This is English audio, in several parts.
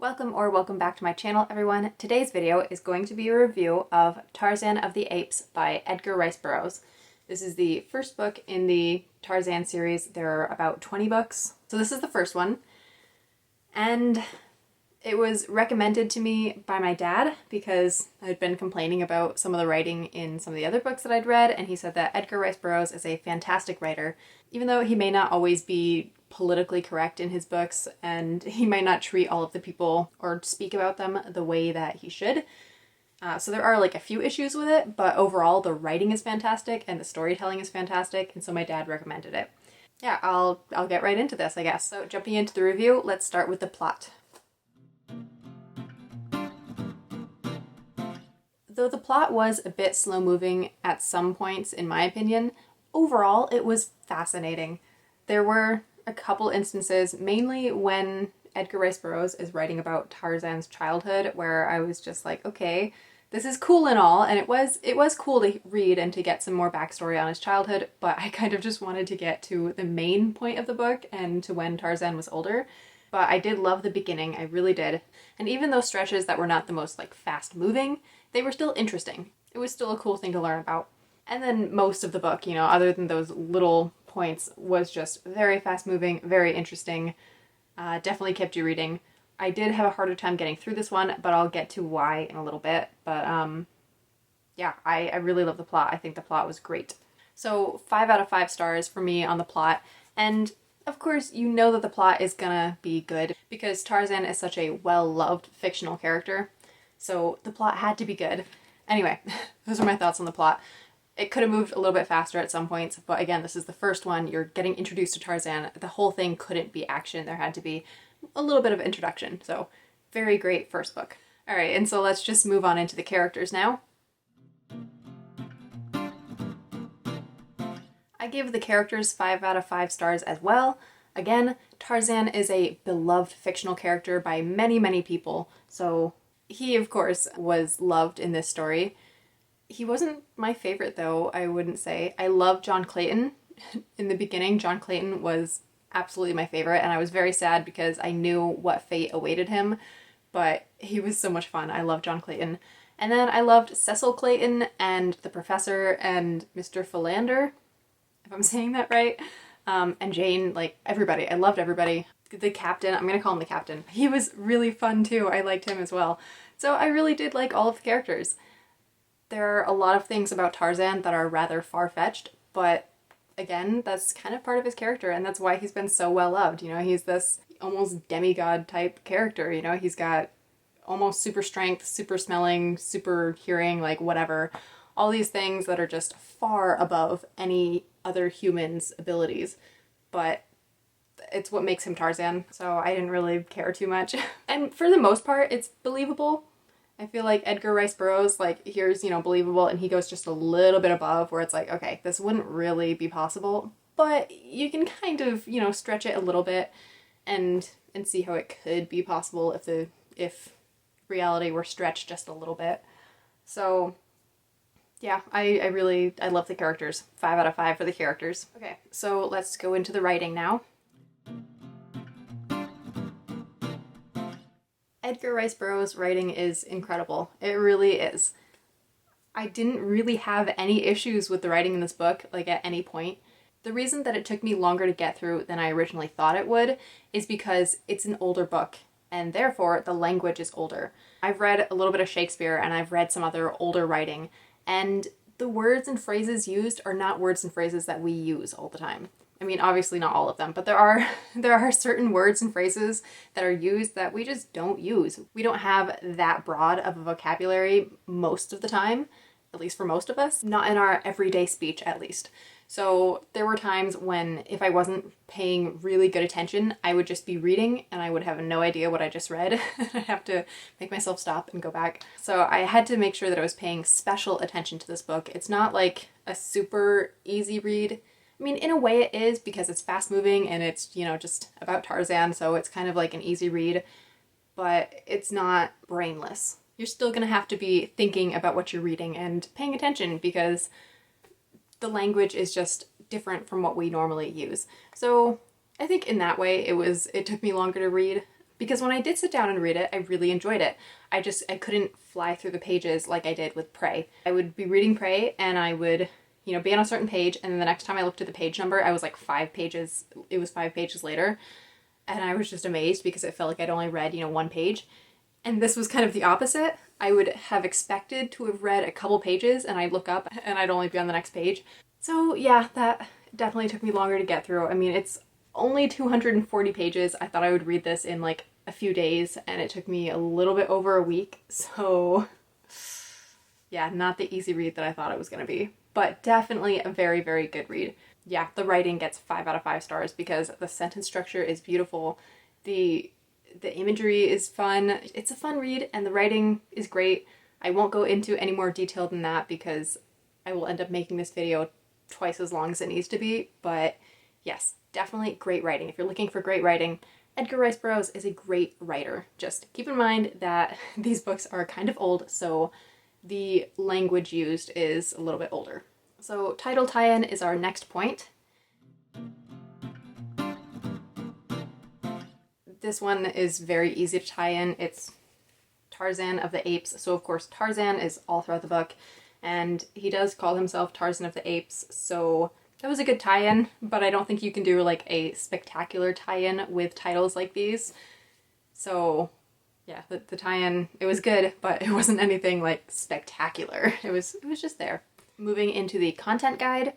Welcome back to my channel, everyone. Today's video is going to be a review of Tarzan of the Apes by Edgar Rice Burroughs. This is the first book in the Tarzan series. There are about 20 books. So this is the first one. And it was recommended to me by my dad because I'd been complaining about some of the writing in some of the other books that I'd read, and he said that Edgar Rice Burroughs is a fantastic writer, even though he may not always be politically correct in his books, and he might not treat all of the people or speak about them the way that he should. So there are like a few issues with it, but overall the writing is fantastic and the storytelling is fantastic, and so my dad recommended it. Yeah, I'll get right into this, I guess. So jumping into the review, let's start with the plot. Though the plot was a bit slow-moving at some points, in my opinion, overall it was fascinating. There were a couple instances, mainly when Edgar Rice Burroughs is writing about Tarzan's childhood, where I was just like, okay, this is cool and all, and it was cool to read and to get some more backstory on his childhood, but I kind of just wanted to get to the main point of the book and to when Tarzan was older. But I did love the beginning, I really did. And even those stretches that were not the most like fast-moving, they were still interesting. It was still a cool thing to learn about. And then most of the book, other than those little points, was just very fast-moving, very interesting. Definitely kept you reading. I did have a harder time getting through this one, but I'll get to why in a little bit. But yeah, I really love the plot. I think the plot was great. So 5 out of 5 stars for me on the plot. And of course, you know that the plot is gonna be good because Tarzan is such a well-loved fictional character. So the plot had to be good. Anyway, those are my thoughts on the plot. It could have moved a little bit faster at some points, but again, this is the first one. You're getting introduced to Tarzan. The whole thing couldn't be action. There had to be a little bit of introduction. So very great first book. All right, and so let's just move on into the characters now. I give the characters 5 out of 5 stars as well. Again, Tarzan is a beloved fictional character by many, many people. So he, of course, was loved in this story. He wasn't my favorite, though, I wouldn't say. I love John Clayton. In the beginning, John Clayton was absolutely my favorite, and I was very sad because I knew what fate awaited him, but he was so much fun. I love John Clayton. And then I loved Cecil Clayton and the Professor and Mr. Philander, if I'm saying that right, and Jane, like everybody. I loved everybody. The captain, I'm gonna call him the captain. He was really fun too. I liked him as well. So I really did like all of the characters. There are a lot of things about Tarzan that are rather far-fetched, but again, that's kind of part of his character, and that's why he's been so well loved. He's this almost demigod type character. He's got almost super strength, super smelling, super hearing, like whatever. All these things that are just far above any other human's abilities, but it's what makes him Tarzan, so I didn't really care too much. And for the most part, it's believable. I feel like Edgar Rice Burroughs, like, here's, believable, and he goes just a little bit above where it's like, okay, this wouldn't really be possible, but you can kind of, stretch it a little bit and see how it could be possible if reality were stretched just a little bit. So yeah, I love the characters. 5 out of 5 for the characters. Okay, so let's go into the writing now. Edgar Rice Burroughs' writing is incredible. It really is. I didn't really have any issues with the writing in this book, like at any point. The reason that it took me longer to get through than I originally thought it would is because it's an older book, and therefore the language is older. I've read a little bit of Shakespeare and I've read some other older writing, and the words and phrases used are not words and phrases that we use all the time. I mean, obviously not all of them, but there are certain words and phrases that are used that we just don't use. We don't have that broad of a vocabulary most of the time, at least for most of us, not in our everyday speech at least. So there were times when if I wasn't paying really good attention, I would just be reading and I would have no idea what I just read. I'd have to make myself stop and go back. So I had to make sure that I was paying special attention to this book. It's not like a super easy read. I mean, in a way it is because it's fast moving and it's, just about Tarzan, so it's kind of like an easy read, but it's not brainless. You're still gonna have to be thinking about what you're reading and paying attention because the language is just different from what we normally use. So I think in that way it took me longer to read, because when I did sit down and read it, I really enjoyed it. I couldn't fly through the pages like I did with Prey. I would be reading Prey and I would, be on a certain page, and then the next time I looked at the page number, I was like 5 pages, it was 5 pages later, and I was just amazed because it felt like I'd only read, one page. And this was kind of the opposite. I would have expected to have read a couple pages and I'd look up and I'd only be on the next page. So yeah, that definitely took me longer to get through. I mean, it's only 240 pages. I thought I would read this in like a few days and it took me a little bit over a week. So yeah, not the easy read that I thought it was going to be, but definitely a very, very good read. Yeah, the writing gets 5 out of 5 stars because the sentence structure is beautiful. The imagery is fun. It's a fun read and the writing is great. I won't go into any more detail than that because I will end up making this video twice as long as it needs to be. But yes, definitely great writing. If you're looking for great writing, Edgar Rice Burroughs is a great writer. Just keep in mind that these books are kind of old, so the language used is a little bit older. So title tie-in is our next point. This one is very easy to tie in. It's Tarzan of the Apes. So of course Tarzan is all throughout the book and he does call himself Tarzan of the Apes. So that was a good tie-in, but I don't think you can do like a spectacular tie-in with titles like these. So yeah, the tie-in, it was good, but it wasn't anything like spectacular. It was just there. Moving into the content guide.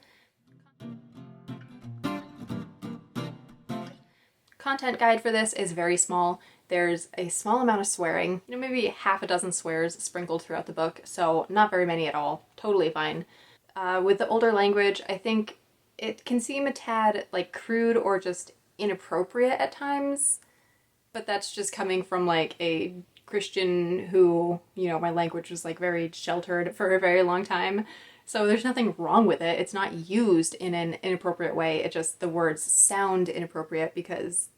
Content guide for this is very small. There's a small amount of swearing, maybe half a dozen swears sprinkled throughout the book, so not very many at all. Totally fine. With the older language, I think it can seem a tad like crude or just inappropriate at times, but that's just coming from like a Christian who, my language was like very sheltered for a very long time. So there's nothing wrong with it. It's not used in an inappropriate way. It just, the words sound inappropriate because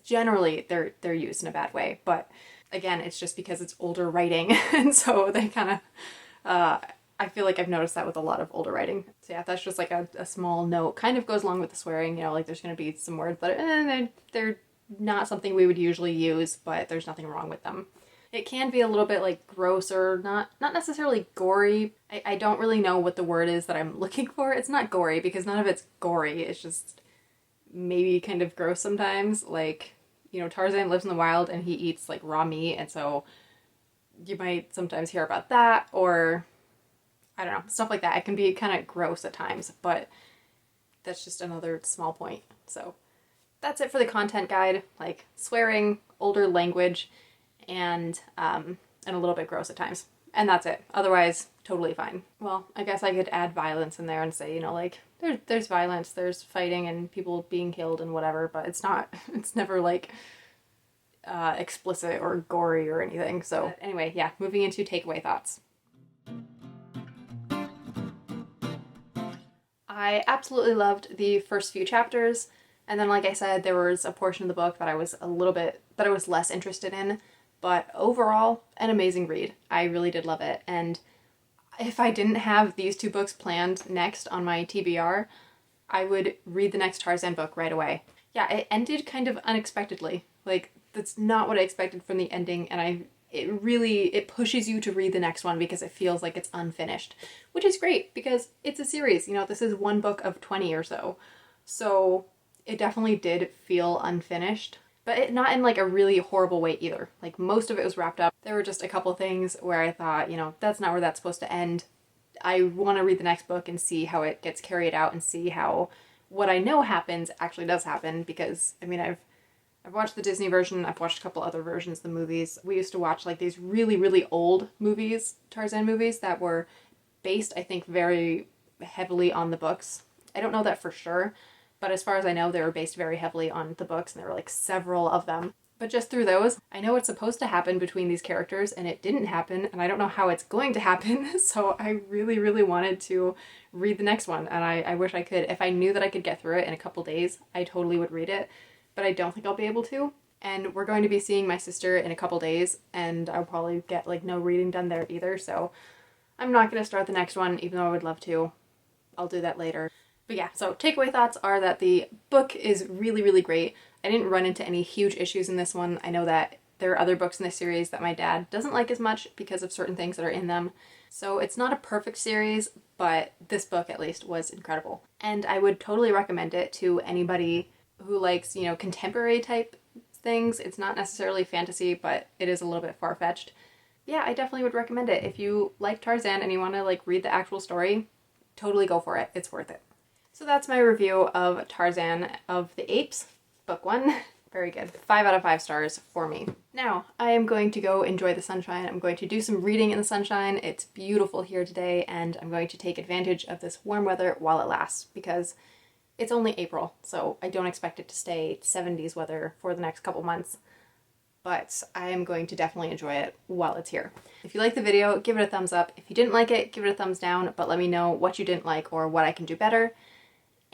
generally they're used in a bad way. But again, it's just because it's older writing. And so they kind of, I feel like I've noticed that with a lot of older writing. So yeah, that's just like a small note. Kind of goes along with the swearing, like there's going to be some words that they're not something we would usually use, but there's nothing wrong with them. It can be a little bit like gross or not necessarily gory. I don't really know what the word is that I'm looking for. It's not gory because none of it's gory. It's just maybe kind of gross sometimes. Like, Tarzan lives in the wild and he eats like raw meat, and so you might sometimes hear about that, or I don't know, stuff like that. It can be kind of gross at times, but that's just another small point. So that's it for the content guide, like swearing, older language, and a little bit gross at times. And that's it. Otherwise, totally fine. Well, I guess I could add violence in there and say, like, there's violence, there's fighting and people being killed and whatever, but it's never like explicit or gory or anything. So anyway, yeah, moving into takeaway thoughts. I absolutely loved the first few chapters, and then like I said, there was a portion of the book that I was less interested in. But overall, an amazing read. I really did love it. And if I didn't have these 2 books planned next on my TBR, I would read the next Tarzan book right away. Yeah, it ended kind of unexpectedly. Like, that's not what I expected from the ending, and it pushes you to read the next one because it feels like it's unfinished, which is great because it's a series. This is 1 book of 20 or so. So it definitely did feel unfinished. But not in like a really horrible way either. Like most of it was wrapped up. There were just a couple things where I thought, that's not where that's supposed to end. I want to read the next book and see how it gets carried out and see how what I know happens actually does happen, because I've watched the Disney version, I've watched a couple other versions of the movies. We used to watch like these really, really old movies, Tarzan movies, that were based, I think, very heavily on the books. I don't know that for sure. But as far as I know, they were based very heavily on the books, and there were like several of them. But just through those, I know what's supposed to happen between these characters, and it didn't happen, and I don't know how it's going to happen, so I really, really wanted to read the next one, and I wish I could. If I knew that I could get through it in a couple days, I totally would read it, but I don't think I'll be able to. And we're going to be seeing my sister in a couple days, and I'll probably get like no reading done there either, so I'm not going to start the next one, even though I would love to. I'll do that later. But yeah, so takeaway thoughts are that the book is really, really great. I didn't run into any huge issues in this one. I know that there are other books in this series that my dad doesn't like as much because of certain things that are in them. So it's not a perfect series, but this book at least was incredible. And I would totally recommend it to anybody who likes, you know, contemporary type things. It's not necessarily fantasy, but it is a little bit far-fetched. Yeah, I definitely would recommend it. If you like Tarzan and you want to like read the actual story, totally go for it. It's worth it. So that's my review of Tarzan of the Apes, book 1. Very good. 5 out of 5 stars for me. Now, I am going to go enjoy the sunshine. I'm going to do some reading in the sunshine. It's beautiful here today, and I'm going to take advantage of this warm weather while it lasts, because it's only April, so I don't expect it to stay 70s weather for the next couple months. But I am going to definitely enjoy it while it's here. If you liked the video, give it a thumbs up. If you didn't like it, give it a thumbs down, but let me know what you didn't like or what I can do better.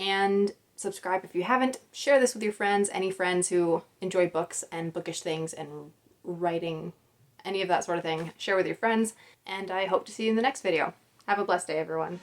And subscribe if you haven't. Share this with your friends, any friends who enjoy books and bookish things and writing, any of that sort of thing. Share with your friends, and I hope to see you in the next video. Have a blessed day, everyone.